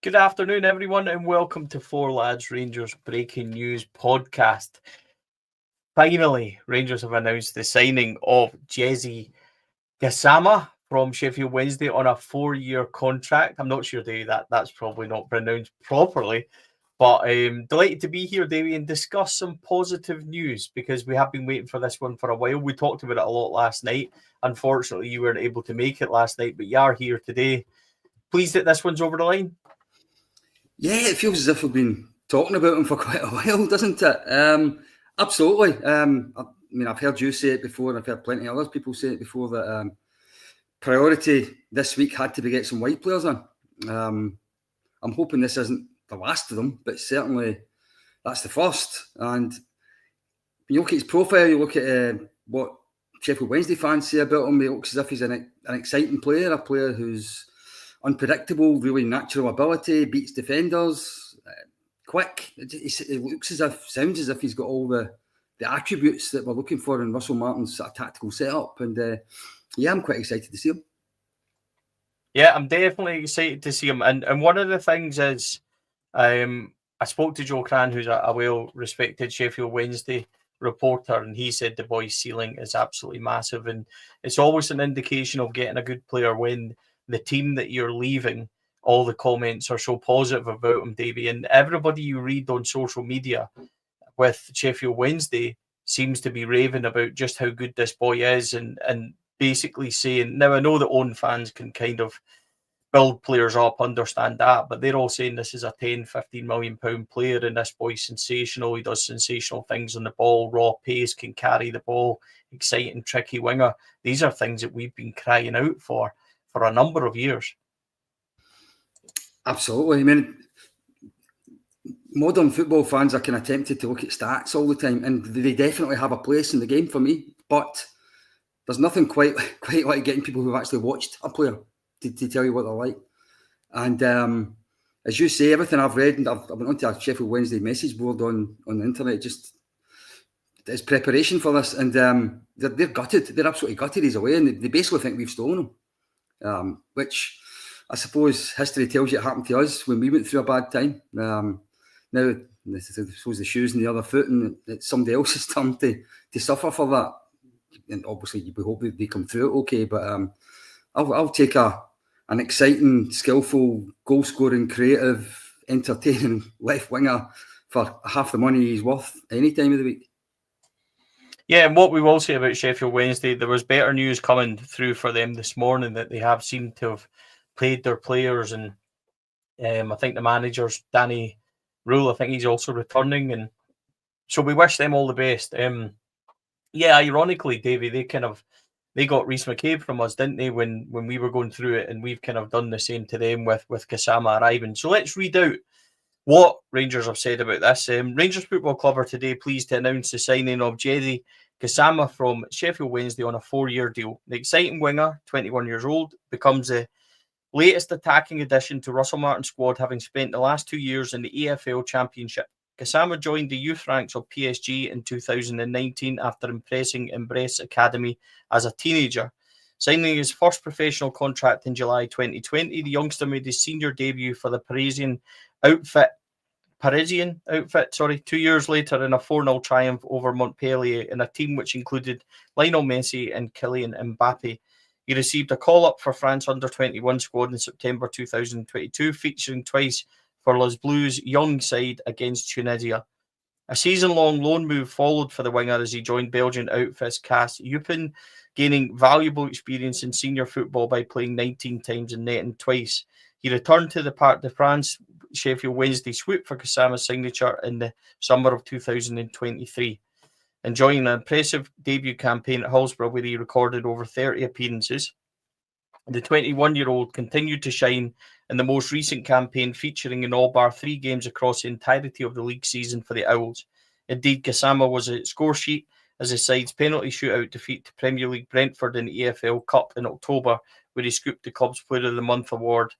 Good afternoon, everyone, and welcome to Four Lads Rangers Breaking News podcast. Finally, Rangers have announced the signing of Djeidi Gassama from Sheffield Wednesday on a 4-year contract. I'm not sure, Davey, that's probably not pronounced properly, but delighted to be here, Davey, and discuss some positive news because we have been waiting for this one for a while. We talked about it a lot last night. Unfortunately, you weren't able to make it last night, but you are here today. Pleased that this one's over the line. Yeah, it feels as if we've been talking about him for quite a while, doesn't it? Absolutely. I've heard you say it before, and I've heard plenty of other people say it before, that priority this week had to be get some white players in. I'm hoping this isn't the last of them, but certainly that's the first. And when you look at his profile, you look at what Sheffield Wednesday fans say about him, he looks as if he's an exciting player, a player who's unpredictable, really natural ability, beats defenders, quick. It looks sounds as if he's got all the attributes that we're looking for in Russell Martin's sort of tactical setup. And I'm quite excited to see him. Yeah, I'm definitely excited to see him. And one of the things is, I spoke to Joe Cran, who's a well-respected Sheffield Wednesday reporter, and he said the boy's ceiling is absolutely massive. And it's always an indication of getting a good player when the team that you're leaving, all the comments are so positive about him, Davey. And everybody you read on social media with Sheffield Wednesday seems to be raving about just how good this boy is and basically saying, now I know that own fans can kind of build players up, understand that, but they're all saying this is a 10, 15 million pound player and this boy's sensational. He does sensational things on the ball, raw pace, can carry the ball, exciting, tricky winger. These are things that we've been crying out for a number of years. Absolutely. I mean, modern football fans are kind of tempted to look at stats all the time, and they definitely have a place in the game for me, but there's nothing quite like getting people who've actually watched a player to tell you what they're like. And as you say, everything I've read, and I went onto a Sheffield Wednesday message board on the internet, just as preparation for this, and they're gutted. They're absolutely gutted he's away, and they basically think we've stolen him, which I suppose history tells you it happened to us when we went through a bad time. Now, I suppose the shoe's in the other foot, and it's somebody else's turn to suffer for that. And obviously, we hope that they come through it okay. But I'll take an exciting, skillful, goal-scoring, creative, entertaining left winger for half the money he's worth any time of the week. Yeah, and what we will say about Sheffield Wednesday, there was better news coming through for them this morning that they have seemed to have played their players, and I think the manager's Danny Rule, I think he's also returning, and so we wish them all the best. Yeah, ironically, Davey, they got Rhys McCabe from us, didn't they, when we were going through it, and we've kind of done the same to them with Gassama arriving. So let's read out what Rangers have said about this. Rangers Football Club are today pleased to announce the signing of Djeidi Gassama from Sheffield Wednesday on a 4-year deal. The exciting winger, 21 years old, becomes the latest attacking addition to Russell Martin's squad, having spent the last 2 years in the EFL Championship. Gassama joined the youth ranks of PSG in 2019 after impressing Embrace Academy as a teenager. Signing his first professional contract in July 2020, the youngster made his senior debut for the Parisian outfit 2 years later in a 4-0 triumph over Montpellier in a team which included Lionel Messi and Kylian Mbappe. He received a call-up for France under-21 squad in September 2022, featuring twice for Les Bleus' young side against Tunisia. A season-long loan move followed for the winger as he joined Belgian outfits CAS Eupen, gaining valuable experience in senior football by playing 19 times and netting twice. He returned to the Parc de France Sheffield Wednesday swoop for Gassama's signature in the summer of 2023, enjoying an impressive debut campaign at Hillsborough where he recorded over 30 appearances. The 21-year-old continued to shine in the most recent campaign, featuring in all bar 3 games across the entirety of the league season for the Owls. Indeed, Gassama was a score sheet as his side's penalty shootout defeat to Premier League Brentford in the EFL Cup in October, where he scooped the club's Player of the Month award.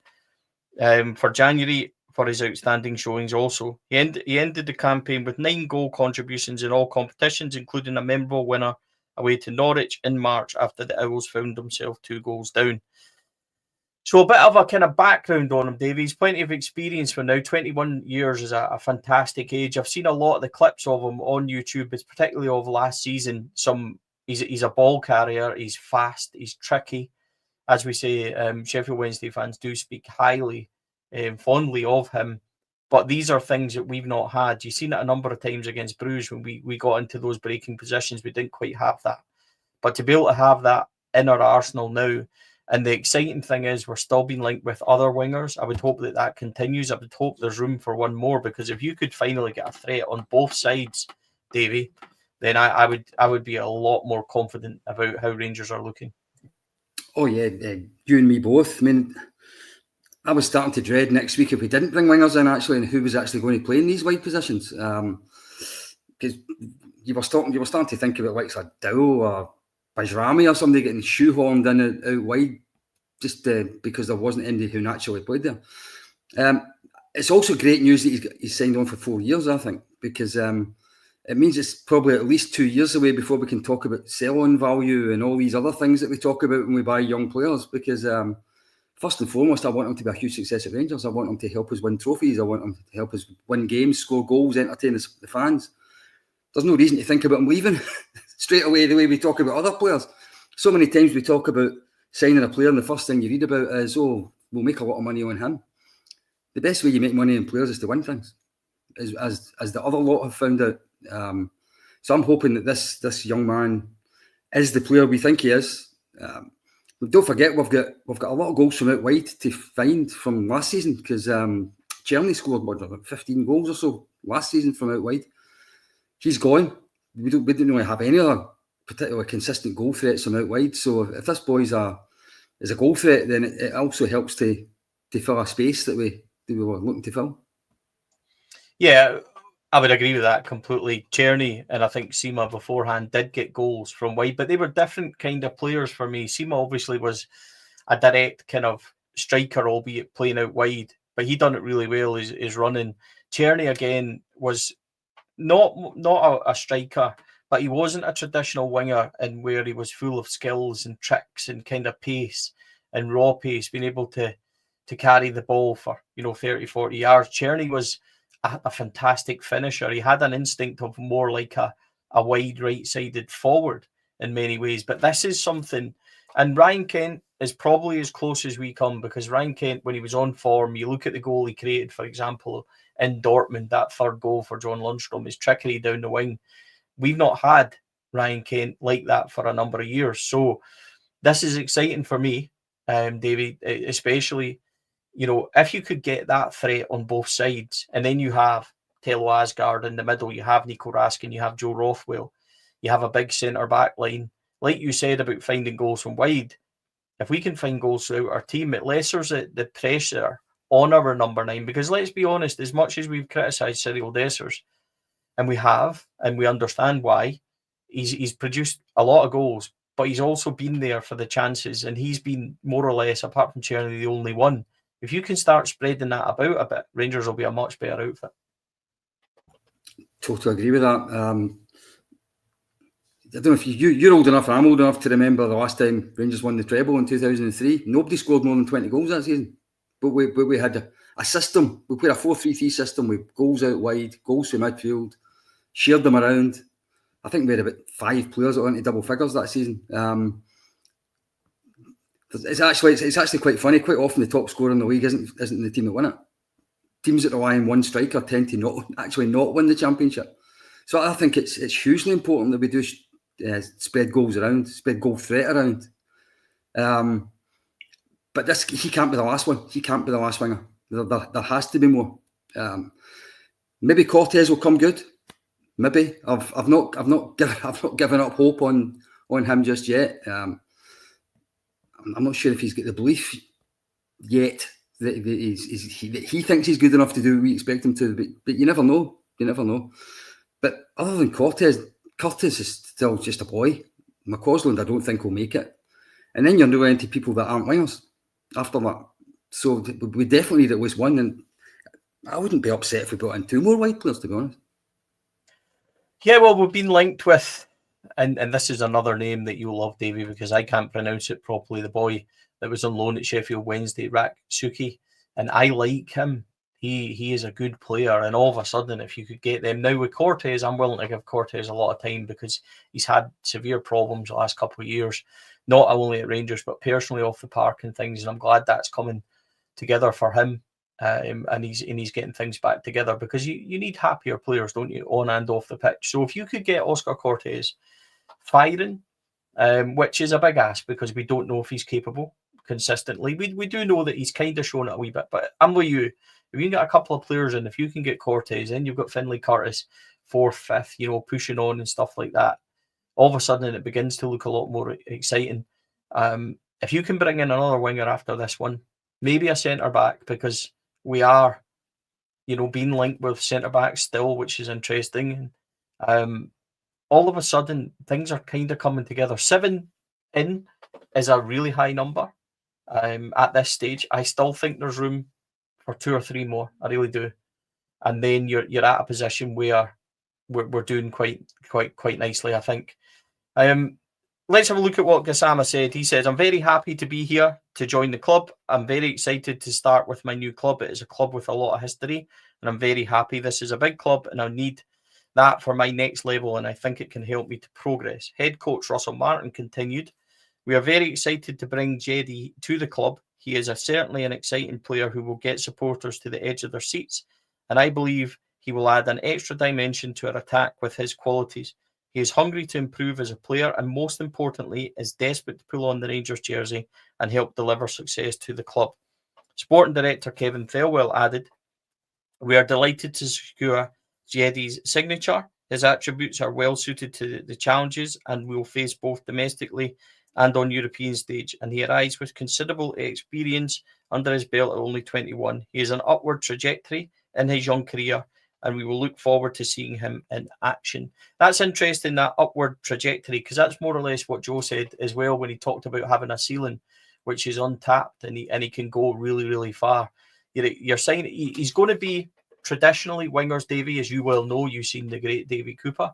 For January, for his outstanding showings also. He ended the campaign with 9 goal contributions in all competitions, including a memorable winner away to Norwich in March after the Owls found themselves 2 goals down. So a bit of a kind of background on him, Dave. He's plenty of experience for now. 21 years is a fantastic age. I've seen a lot of the clips of him on YouTube, but particularly of last season. He's a ball carrier. He's fast. He's tricky. As we say, Sheffield Wednesday fans do speak highly, fondly of him. But these are things that we've not had. You've seen it a number of times against Bruges when we got into those breaking positions. We didn't quite have that. But to be able to have that in our arsenal now, and the exciting thing is we're still being linked with other wingers. I would hope that continues. I would hope there's room for one more, because if you could finally get a threat on both sides, Davey, then I would be a lot more confident about how Rangers are looking. Oh yeah, you and me both. I mean, I was starting to dread next week if we didn't bring wingers in actually, and who was actually going to play in these wide positions. Because you were starting to think about like a Dow or Bajrami or somebody getting shoehorned in out wide, just because there wasn't anybody who naturally played there. It's also great news that he's signed on for 4 years, I think, because it means it's probably at least 2 years away before we can talk about sell-on value and all these other things that we talk about when we buy young players. Because first and foremost, I want him to be a huge success at Rangers. I want him to help us win trophies. I want him to help us win games, score goals, entertain the fans. There's no reason to think about him leaving straight away the way we talk about other players. So many times we talk about signing a player and the first thing you read about is, oh, we'll make a lot of money on him. The best way you make money on players is to win things, as the other lot have found out. So I'm hoping that this young man is the player we think he is. Don't forget we've got a lot of goals from out wide to find from last season, because Czerny scored about 15 goals or so last season from out wide. He's gone. We don't really have any other particularly consistent goal threats from out wide. So if this boy is a goal threat, then it also helps to fill a space that we were looking to fill. Yeah, I would agree with that completely. Czerny and I think Sima beforehand did get goals from wide, but they were different kind of players for me. Sima obviously was a direct kind of striker, albeit playing out wide, but he done it really well. Is running. Czerny again was not a striker, but he wasn't a traditional winger, in where he was full of skills and tricks and kind of pace and raw pace, being able to carry the ball for 30, 40 yards. Czerny was a fantastic finisher. He had an instinct of more like a wide right-sided forward in many ways. But this is something, and Ryan Kent is probably as close as we come, because Ryan Kent, when he was on form, you look at the goal he created, for example, in Dortmund, that third goal for John Lundstrom, his trickery down the wing. We've not had Ryan Kent like that for a number of years. So this is exciting for me, David, especially, if you could get that threat on both sides, and then you have Tello Asgard in the middle, you have Nico Raskin, you have Joe Rothwell, you have a big centre-back line. Like you said about finding goals from wide, if we can find goals throughout our team, it lessens the pressure on our number 9, because let's be honest, as much as we've criticised Cyril Dessers, and we understand why, he's produced a lot of goals, but he's also been there for the chances, and he's been more or less, apart from Czerny, the only one. If you can start spreading that about a bit, Rangers will be a much better outfit. Totally agree with that. I don't know if you're old enough, or I'm old enough to remember the last time Rangers won the treble in 2003. Nobody scored more than 20 goals that season. But we had a system. We played a 4-3-3 system with goals out wide, goals from midfield, shared them around. I think we had about 5 players that went into double figures that season. It's actually quite funny. Quite often the top scorer in the league isn't the team that win it. Teams that rely on one striker tend to not win the championship. So I think it's hugely important that we do spread goals around, spread goal threat around. But he can't be the last one. He can't be the last winger. There has to be more. Maybe Cortez will come good. Maybe I've not given up hope on him just yet. I'm not sure if he's got the belief yet that he thinks he's good enough to do what we expect him to. But you never know. You never know. But other than Cortez is still just a boy. McCausland, I don't think will make it. And then you're now into people that aren't wingers after that. So we definitely need at least one. And I wouldn't be upset if we brought in 2 more wide players, to be honest. Yeah, well, we've been linked with, and this is another name that you'll love, Davey, because I can't pronounce it properly, the boy that was on loan at Sheffield Wednesday, Raksuki, and I like him. He is a good player, and all of a sudden, if you could get them now with Cortez, I'm willing to give Cortez a lot of time because he's had severe problems the last couple of years, not only at Rangers but personally off the park and things. And I'm glad that's coming together for him, and he's getting things back together because you need happier players, don't you, on and off the pitch. So if you could get Oscar Cortez firing, which is a big ask because we don't know if he's capable consistently. We do know that he's kind of shown it a wee bit, but I'm with you. If you can get a couple of players in, if you can get Cortez in, you've got Finlay Curtis, 4th, 5th, pushing on and stuff like that. All of a sudden, it begins to look a lot more exciting. If you can bring in another winger after this one, maybe a centre-back, because we are, being linked with centre-backs still, which is interesting. All of a sudden, things are kind of coming together. 7 in is a really high number at this stage. I still think there's room for 2 or 3 more. I really do. And then you're at a position where we're doing quite nicely, I think. Let's have a look at what Gassama said. He says, I'm very happy to be here to join the club. I'm very excited to start with my new club. It is a club with a lot of history, and I'm very happy. This is a big club, and I need that for my next level, and I think it can help me to progress. Head coach Russell Martin continued, we are very excited to bring Djeidi to the club. He is certainly an exciting player who will get supporters to the edge of their seats, and I believe he will add an extra dimension to our attack with his qualities. He is hungry to improve as a player and, most importantly, is desperate to pull on the Rangers jersey and help deliver success to the club. Sporting Director Kevin Thelwell added, we are delighted to secure Djeidi's signature. His attributes are well suited to the challenges and will face both domestically and on European stage, and he arrives with considerable experience under his belt at only 21. He is an upward trajectory in his young career, and we will look forward to seeing him in action. That's interesting, that upward trajectory, because that's more or less what Joe said as well when he talked about having a ceiling which is untapped, and he can go really, really far. You're saying he's going to be traditionally wingers, Davy, as you well know. You've seen the great Davy Cooper.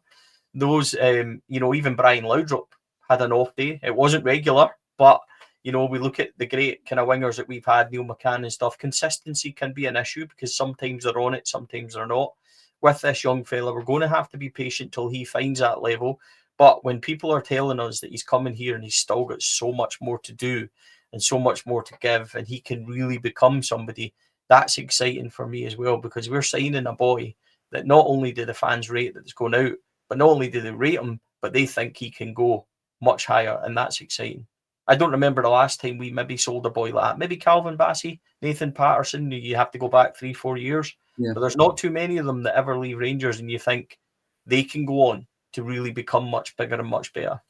Those, even Brian Laudrup had an off day. It wasn't regular, but we look at the great kind of wingers that we've had, Neil McCann and stuff. Consistency can be an issue because sometimes they're on it, sometimes they're not. With this young fella, we're going to have to be patient till he finds that level. But when people are telling us that he's coming here and he's still got so much more to do and so much more to give, and he can really become somebody, that's exciting for me as well, because we're signing a boy that not only do the fans rate that's going out, but not only do they rate him, but they think he can go much higher, and that's exciting. I don't remember the last time we maybe sold a boy like that. Maybe Calvin Bassey, Nathan Patterson. You have to go back 3-4 years. Yeah. But there's not too many of them that ever leave Rangers, and you think they can go on to really become much bigger and much better.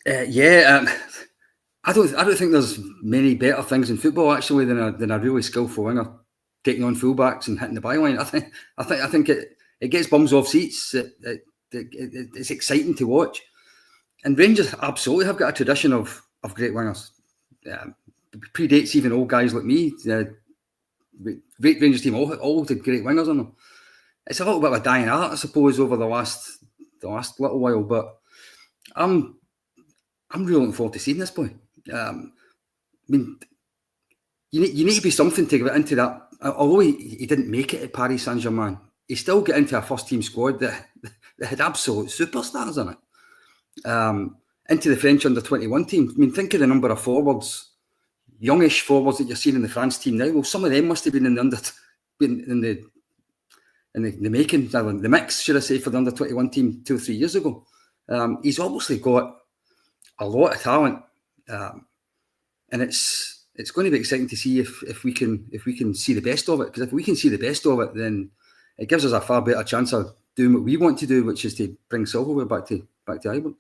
I don't think there's many better things in football actually than a really skillful winger taking on fullbacks and hitting the byline. I think it gets bums off seats. It's exciting to watch. And Rangers absolutely have got a tradition of great wingers. Predates even old guys like me. Great Rangers team all did great wingers on them. It's a little bit of a dying art, I suppose, over the last little while. But I'm really looking forward to seeing this boy. You need to be something to get into that. Although he didn't make it at Paris Saint-Germain, he still got into a first team squad that had absolute superstars in it. Into the French under-21 team. Think of the number of forwards, youngish forwards that you're seeing in the France team now. Well, some of them must have been in the making, the mix, should I say, for the under-21 team 2 or 3 years ago. He's obviously got a lot of talent, and it's going to be exciting to see if we can see the best of it. Because if we can see the best of it, then it gives us a far better chance of doing what we want to do, which is to bring silverware back to Ireland.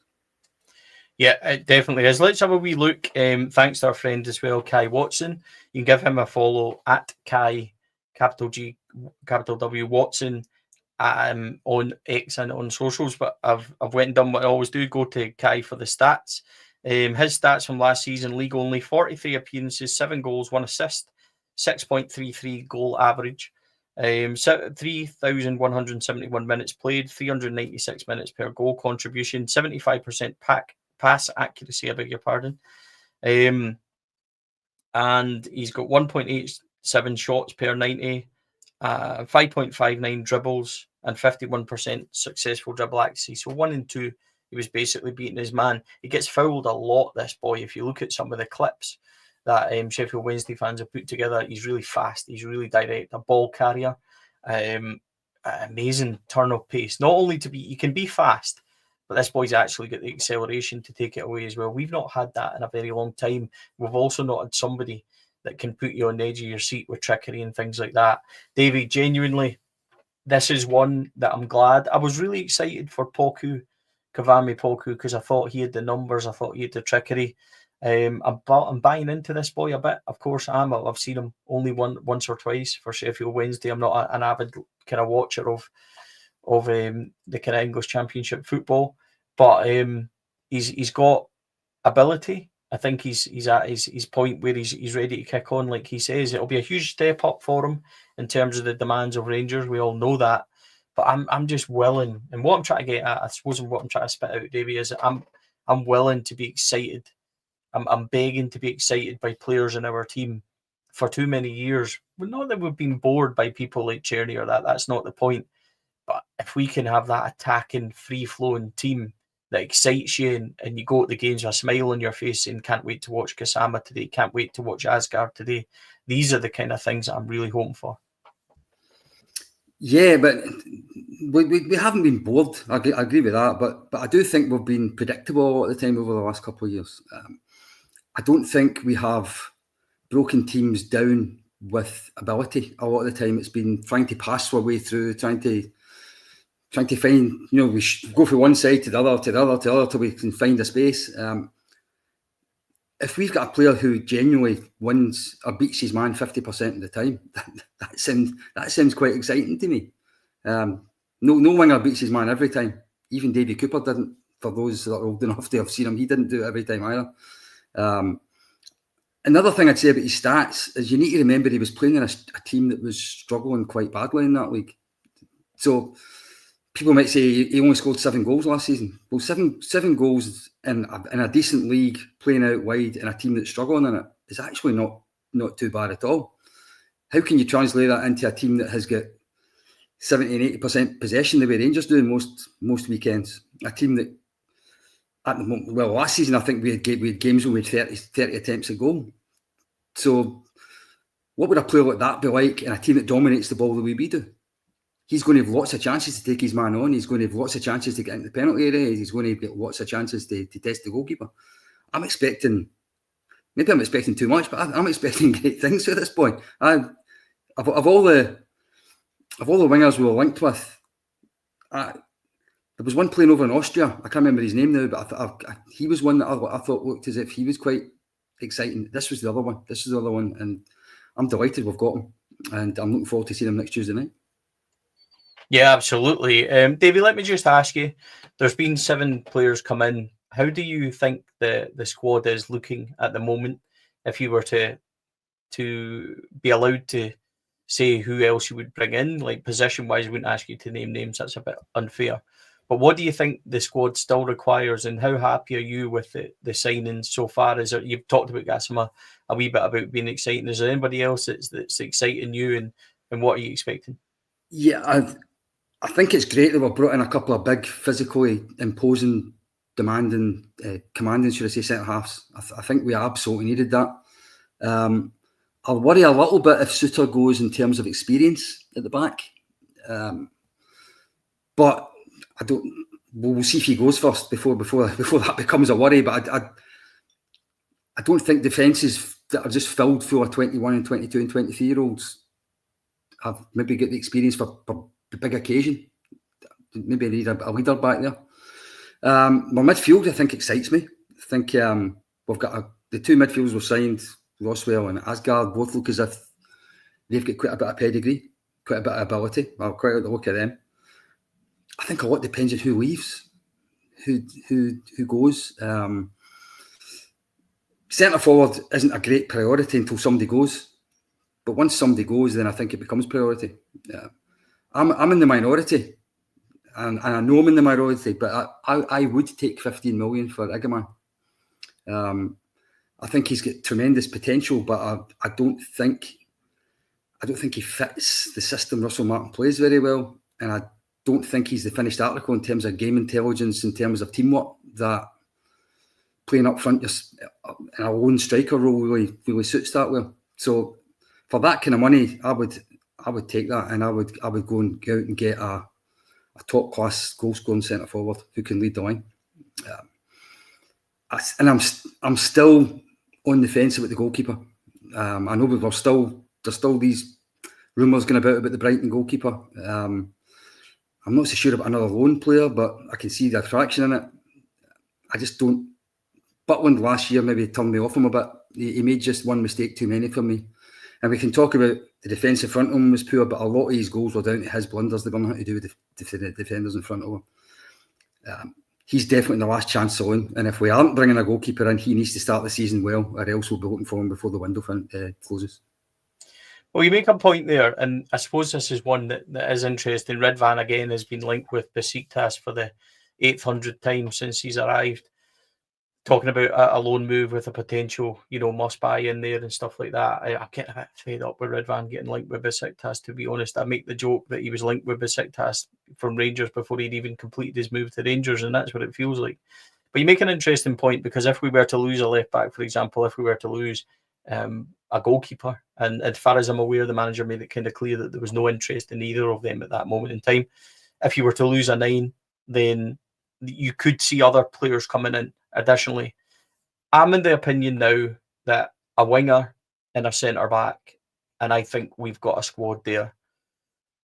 Yeah, it definitely is. Let's have a wee look. Thanks to our friend as well, Kai Watson. You can give him a follow at Kai, capital G, capital W, Watson, on X and on socials. But I've went and done what I always do, go to Kai for the stats. His stats from last season, league only, 43 appearances, 7 goals, 1 assist, 6.33 goal average. 3,171 minutes played, 396 minutes per goal contribution, 75% pass accuracy, I beg your pardon. And he's got 1.87 shots per 90, 5.59 dribbles, and 51% successful dribble accuracy. So 1 and 2, he was basically beating his man. He gets fouled a lot, this boy. If you look at some of the clips that Sheffield Wednesday fans have put together, he's really fast. He's really direct, a ball carrier. Amazing turn of pace. Not only he can be fast, but this boy's actually got the acceleration to take it away as well. We've not had that in a very long time. We've also not had somebody that can put you on the edge of your seat with trickery and things like that. Davey, genuinely, this is one that I'm glad. I was really excited for Kavami Poku, because I thought he had the numbers. I thought he had the trickery. I'm buying into this boy a bit. Of course, I've seen him only once or twice for Sheffield Wednesday. I'm not an avid kind of watcher of the kind of English Championship football, but he's got ability. I think he's at his point where he's ready to kick on, like he says. It'll be a huge step up for him in terms of the demands of Rangers. We all know that, but I'm just willing, and what I'm trying to get at, I suppose, and what I'm trying to spit out, Davey, is I'm willing to be excited. I'm begging to be excited by players in our team for too many years. Well, not that we've been bored by people like Cherny or that. That's not the point. But if we can have that attacking, free-flowing team that excites you, and you go to the games with a smile on your face and can't wait to watch Gassama today, can't wait to watch Asgard today, these are the kind of things that I'm really hoping for. Yeah, but we haven't been bored. I agree with that. But I do think we've been predictable a lot of the time over the last couple of years. I don't think we have broken teams down with ability. A lot of the time it's been trying to pass our way through, trying to find, we go from one side to the other till we can find a space. If we've got a player who genuinely wins or beats his man 50% of the time, that sounds quite exciting to me. No winger beats his man every time. Even Davy Cooper didn't. For those that are old enough to have seen him, he didn't do it every time either. Another thing I'd say about his stats is you need to remember he was playing in a team that was struggling quite badly in that league. So people might say he only scored 7 goals last season. Well, seven goals in a decent league, playing out wide in a team that's struggling in it, is actually not too bad at all. How can you translate that into a team that has got 70 and 80% possession the way Rangers do most weekends? A team that, at the moment, well, last season I think we had games where we had 30 attempts a goal. So what would a player like that be like in a team that dominates the ball the way we do? He's going to have lots of chances to take his man on. He's going to have lots of chances to get into the penalty area. He's going to get lots of chances to test the goalkeeper. I'm expecting too much, but I'm expecting great things at this point. Of all the wingers we were linked with, there was one playing over in Austria. I can't remember his name now, but he was one that I thought looked as if he was quite exciting. This was the other one, and I'm delighted we've got him, and I'm looking forward to seeing him next Tuesday night. Yeah, absolutely. Davey, let me just ask you, there's been 7 players come in. How do you think the squad is looking at the moment? If you were to be allowed to say who else you would bring in, like position-wise, I wouldn't ask you to name names. That's a bit unfair. But what do you think the squad still requires, and how happy are you with the signings so far? You've talked about Gassama a wee bit about being exciting. Is there anybody else that's exciting you, and what are you expecting? Yeah, I think it's great that we've brought in a couple of big, physically imposing, commanding, should I say, centre-halves. I think we absolutely needed that. I'll worry a little bit if Suter goes in terms of experience at the back. But I don't. We'll see if he goes first before that becomes a worry. But I don't think defences that are just filled full of 21 and 22 and 23-year-olds have maybe got the experience for the big occasion. Maybe need a leader back there. My midfield, I think, excites me. I think we've got the 2 midfielders we've signed, Roswell and Asgard, both look as if they've got quite a bit of pedigree, quite a bit of ability. I'll quite like the look at them. I think a lot depends on who leaves, who goes. Centre forward isn't a great priority until somebody goes, but once somebody goes, then I think it becomes priority. I'm in the minority, and I know I'm in the minority, but I would take 15 million for Igaman. I think he's got tremendous potential, but I don't think he fits the system Russell Martin plays very well, and I don't think he's the finished article in terms of game intelligence, in terms of teamwork, that playing up front just in a lone striker role really suits that well. So for that kind of money, I would take that, and I would go and out and get a top class goal scoring centre forward who can lead the line. And I'm still on the fence about the goalkeeper. I know there's still these rumours going about the Brighton goalkeeper. I'm not so sure about another loan player, but I can see the attraction in it. I just don't. Butland last year maybe turned me off him a bit. He made just one mistake too many for me. And we can talk about the defence in front of him was poor, but a lot of his goals were down to his blunders. They were nothing to do with the defenders in front of him. He's definitely the last chance on, and if we aren't bringing a goalkeeper in, he needs to start the season well, or else we'll be looking for him before the window closes. Well, you make a point there, and I suppose this is one that is interesting. Ridvan again has been linked with Besiktas for the 800th time since he's arrived, talking about a loan move with a potential, must buy in there and stuff like that. I get a bit fed up with Ridvan getting linked with Besiktas, to be honest. I make the joke that he was linked with Besiktas from Rangers before he'd even completed his move to Rangers, and that's what it feels like. But you make an interesting point, because if we were to lose a left back, for example, if we were to lose a goalkeeper, and as far as I'm aware, the manager made it kind of clear that there was no interest in either of them at that moment in time. If you were to lose a 9, then you could see other players coming in. Additionally, I'm in the opinion now that a winger and a centre back, and I think we've got a squad there.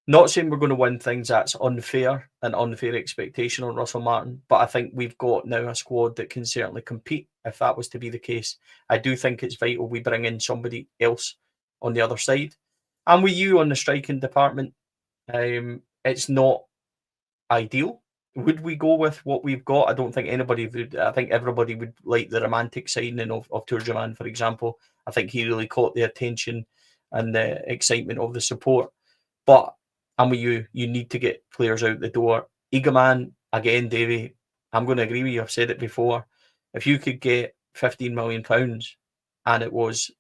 Not saying we're going to win things, that's unfair, an unfair expectation on Russell Martin, but I think we've got now a squad that can certainly compete if that was to be the case. I do think it's vital we bring in somebody else on the other side. And with you on the striking department, it's not ideal. Would we go with what we've got? I don't think anybody would. I think everybody would like the romantic signing of Turgeman, for example. I think he really caught the attention and the excitement of the support. But I'm with you. You need to get players out the door. Eagleman, again, Davey, I'm going to agree with you. I've said it before. If you could get £15 million and it was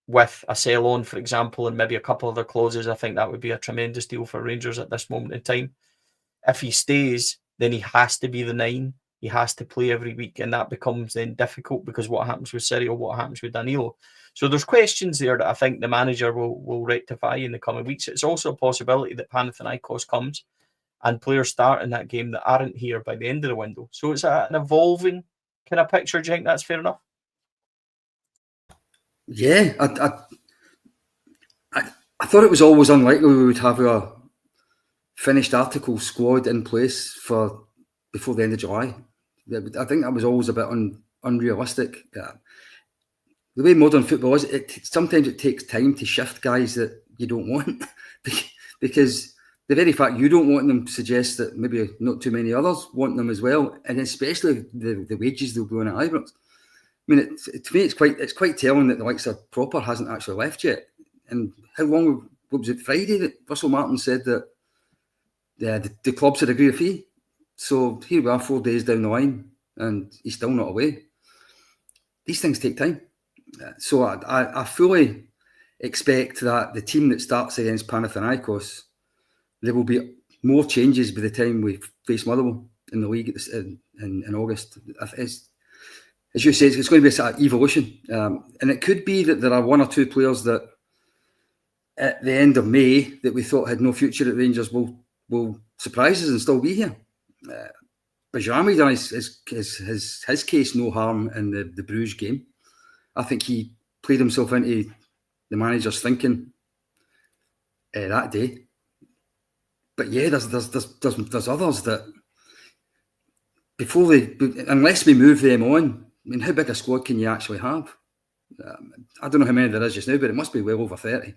with a sell-on, for example, and maybe a couple other clauses, I think that would be a tremendous deal for Rangers at this moment in time. If he stays, then he has to be the 9. He has to play every week, and that becomes then difficult, because what happens with Cyril, what happens with Danilo? So there's questions there that I think the manager will rectify in the coming weeks. It's also a possibility that Panathinaikos comes and players start in that game that aren't here by the end of the window. So it's an evolving kind of picture. Do you think that's fair enough? Yeah, I thought it was always unlikely we would have a finished article squad in place for before the end of July. I think that was always a bit unrealistic. The way modern football is, sometimes it takes time to shift guys that you don't want, because the very fact you don't want them suggests that maybe not too many others want them as well, and especially the wages they'll be on at Ibrox. I mean, to me, it's quite telling that the likes of Proper hasn't actually left yet. And how long? What was it? Friday that Russell Martin said that the clubs had agreed a fee. So here we are, 4 days down the line, and he's still not away. These things take time. So I fully expect that the team that starts against Panathinaikos, there will be more changes by the time we face Motherwell in the league in August. As you say, it's going to be a sort of evolution. And it could be that there are one or two players that at the end of May that we thought had no future at Rangers will surprise us and still be here. Bajrami done his case no harm in the Bruges game. I think he played himself into the manager's thinking that day. But yeah, there's others that unless we move them on, I mean, how big a squad can you actually have? I don't know how many there is just now, but it must be well over 30.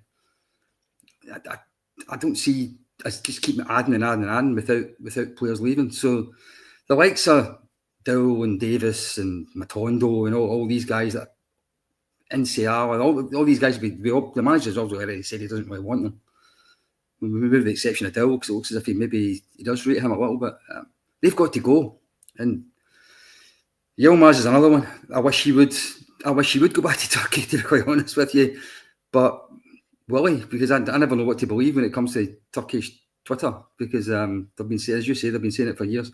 I don't see us just keep adding and adding and adding without players leaving. So the likes of Dowell and Davis and Matondo and all these guys that NCR and all these guys, the manager's also already said he doesn't really want them. We remove the exception of Dowell because it looks as if he does rate him a little bit. They've got to go. And Yilmaz is another one. I wish he would I wish he would go back to Turkey, to be quite honest with you. But will he? Because I never know what to believe when it comes to Turkish Twitter, because they've been saying, as you say, they've been saying it for years.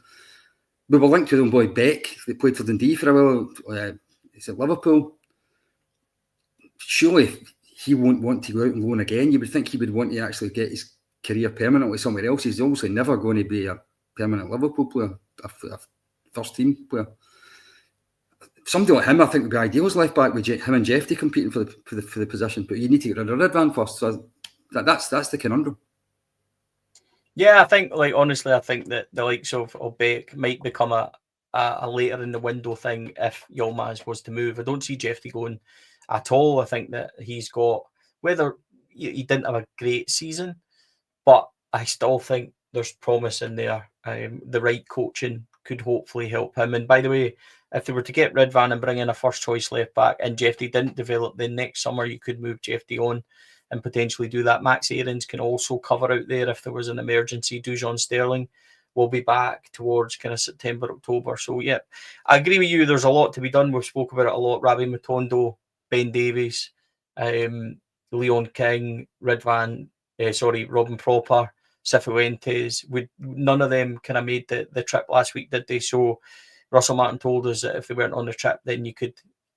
We were linked with them boy Beck. They played for Dundee for a while. It's at Liverpool. Surely he won't want to go out and loan again. You would think he would want to actually get his career permanently somewhere else. He's obviously never going to be a permanent Liverpool player, a first team player. Somebody like him, I think, would be ideal as left back with him and Jeffy competing for the position. But you need to get rid of Redvan first. So that's the conundrum. Yeah, I think, honestly, I think that the likes of Beck might become a later in the window thing if Yilmaz was to move. I don't see Jeffy going at all. I think that he's got, whether he didn't have a great season, but I still think there's promise in there. The right coaching could hopefully help him. And by the way, if they were to get Redvan and bring in a first choice left back and Jeffy didn't develop, then next summer you could move Jeffy on and potentially do that. Max Aarons can also cover out there if there was an emergency. Dujon Sterling will be back towards kind of September, October. So, yeah, I agree with you. There's a lot to be done. We've spoke about it a lot. Rabbi Matondo, Ben Davies, Leon King, Robin Proper, Cifuentes. None of them kind of made the trip last week, did they? So Russell Martin told us that if they weren't on the trip, then you could,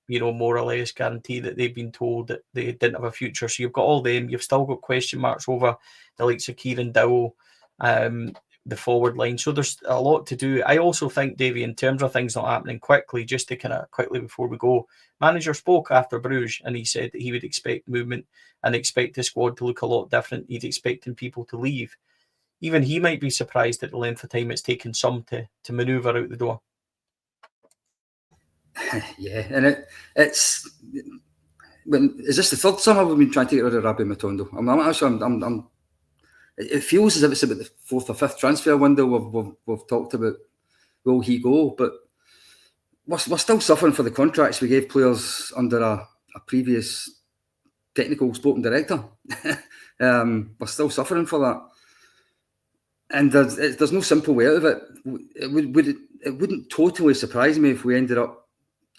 more or less guarantee that they've been told that they didn't have a future. So you've got all them. You've still got question marks over the likes of Kieran Dowell, the forward line. So there's a lot to do. I also think, Davey, in terms of things not happening quickly, just to kind of quickly before we go, manager spoke after Bruges and he said that he would expect movement and expect the squad to look a lot different. He's expecting people to leave. Even he might be surprised at the length of time it's taken some to manoeuvre out the door. Yeah, and it's is this the third summer we've been trying to get rid of Rabbi Matondo? It feels as if it's about the fourth or fifth transfer window we've talked about. Will he go? But we're still suffering for the contracts we gave players under a previous technical sporting director. We're still suffering for that, and there's no simple way out of it. It wouldn't totally surprise me if we ended up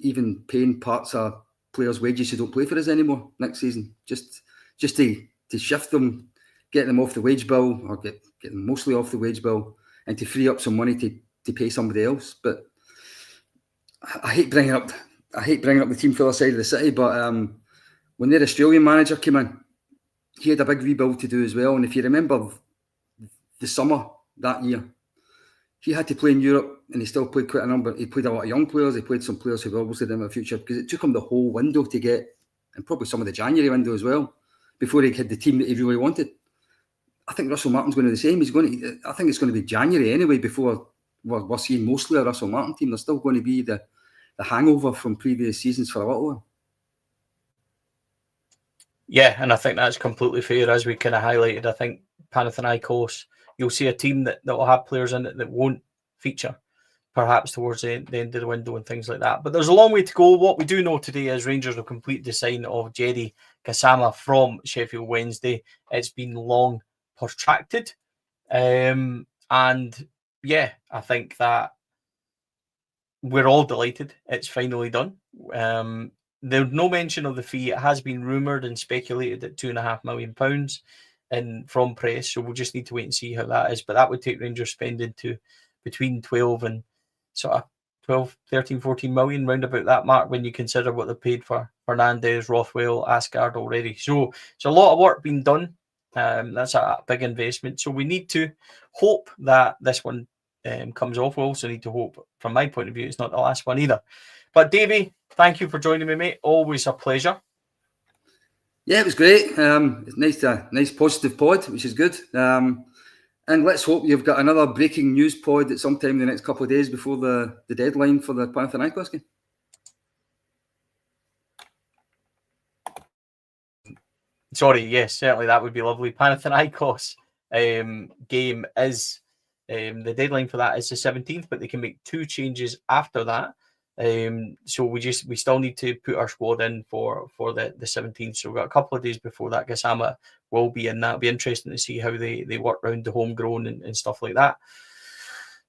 even paying parts of players' wages who don't play for us anymore next season, just to shift them, get them off the wage bill, or get them mostly off the wage bill, and to free up some money to pay somebody else. But I hate bringing up the team for the side of the city, but when their Australian manager came in, he had a big rebuild to do as well. And if you remember the summer that year, he had to play in Europe, and he still played quite a number. He played a lot of young players. He played some players who obviously didn't have a future, because it took him the whole window to get, and probably some of the January window as well, before he had the team that he really wanted. I think Russell Martin's going to do the same. I think it's going to be January anyway before we're seeing mostly a Russell Martin team. There's still going to be the hangover from previous seasons for a little while. Yeah, and I think that's completely fair. As we kind of highlighted, I think Panathinaikos, you'll see a team that will have players in it that won't feature, perhaps towards the end of the window and things like that. But there's a long way to go. What we do know today is Rangers have completed the sign of Djeidi Gassama from Sheffield Wednesday. It's been long protracted. And yeah, I think that we're all delighted it's finally done. There's no mention of the fee. It has been rumoured and speculated at £2.5 million and from press, so we'll just need to wait and see how that is. But that would take Rangers spending to between 12 and sort of 12, 13, 14 million, round about that mark, when you consider what they paid for Fernandez, Rothwell, Asgard already. So it's a lot of work being done. That's a big investment. So we need to hope that this one comes off. We also need to hope, from my point of view, it's not the last one either. But Davey, thank you for joining me, mate. Always a pleasure. Yeah, it was great. It's nice positive pod, which is good. And let's hope you've got another breaking news pod at some time in the next couple of days before the deadline for the Panathinaikos game. Sorry, yes, certainly that would be lovely. Panathinaikos game is the deadline for that is the 17th, but they can make 2 changes after that. So we still need to put our squad in for the 17th. So we've got a couple of days before that. Gassama will be in that. It'll be interesting to see how they work around the homegrown and stuff like that.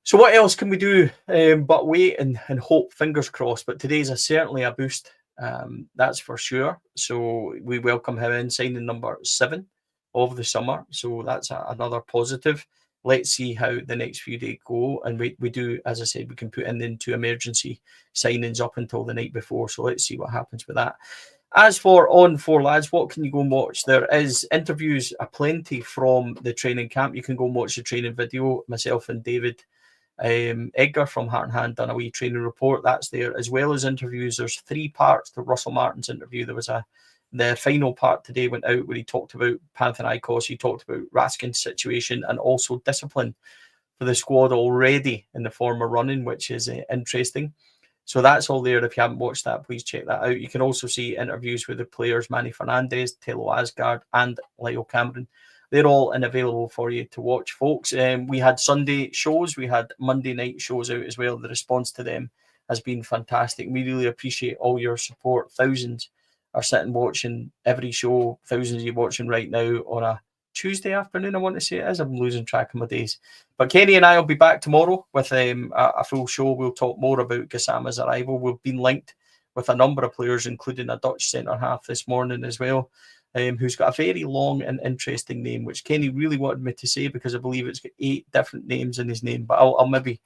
So what else can we do but wait and hope, fingers crossed. But today's certainly a boost That's for sure. So we welcome him in, signing number 7 of the summer. So that's another positive. Let's see how the next few days go. And we do, as I said, we can put in 2 emergency signings up until the night before. So let's see what happens with that. As for On 4 Lads, what can you go and watch? There is interviews aplenty from the training camp. You can go and watch the training video. Myself and David Edgar from Heart and Hand done a wee training report. That's there, as well as interviews. There's 3 parts to Russell Martin's interview. There was the final part today went out where he talked about Panathinaikos, he talked about Raskin's situation and also discipline for the squad already in the form of running, which is interesting. So that's all there. If you haven't watched that, please check that out. You can also see interviews with the players Manny Fernandez, Telo Asgard, and Lyle Cameron. They're all available for you to watch, folks. We had Sunday shows. We had Monday night shows out as well. The response to them has been fantastic. We really appreciate all your support. Thousands are sitting watching every show. Thousands of you watching right now on a Tuesday afternoon, I want to say it is. I'm losing track of my days. But Kenny and I will be back tomorrow with a full show. We'll talk more about Gassama's arrival. We've been linked with a number of players, including a Dutch centre-half this morning as well, who's got a very long and interesting name, which Kenny really wanted me to say because I believe it's got 8 different names in his name. But I'll maybe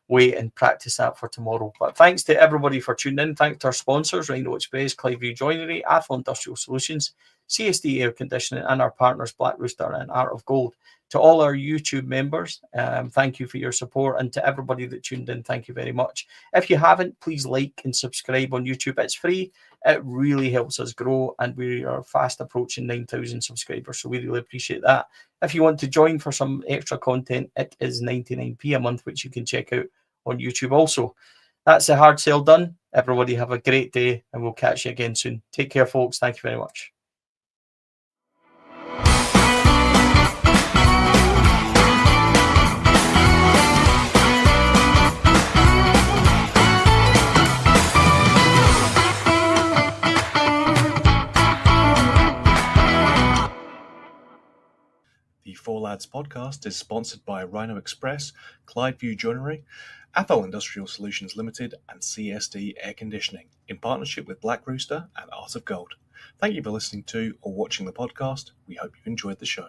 wait and practice that for tomorrow. But thanks to everybody for tuning in. Thanks to our sponsors, Rhino Express, Cliveview Joinery, Athol Industrial Solutions, CSD Air Conditioning, and our partners, Black Rooster and Art of Gold. To all our YouTube members, thank you for your support. And to everybody that tuned in, thank you very much. If you haven't, please like and subscribe on YouTube. It's free. It really helps us grow, and we are fast approaching 9,000 subscribers, so we really appreciate that. If you want to join for some extra content, it is 99p a month, which you can check out on YouTube also. That's the hard sell done. Everybody have a great day, and we'll catch you again soon. Take care, folks. Thank you very much. The 4 Lads podcast is sponsored by Rhino Express, Cliveview Joinery, Athol Industrial Solutions Limited, and CSD Air Conditioning, in partnership with Black Rooster and Art of Gold. Thank you for listening to or watching the podcast. We hope you enjoyed the show.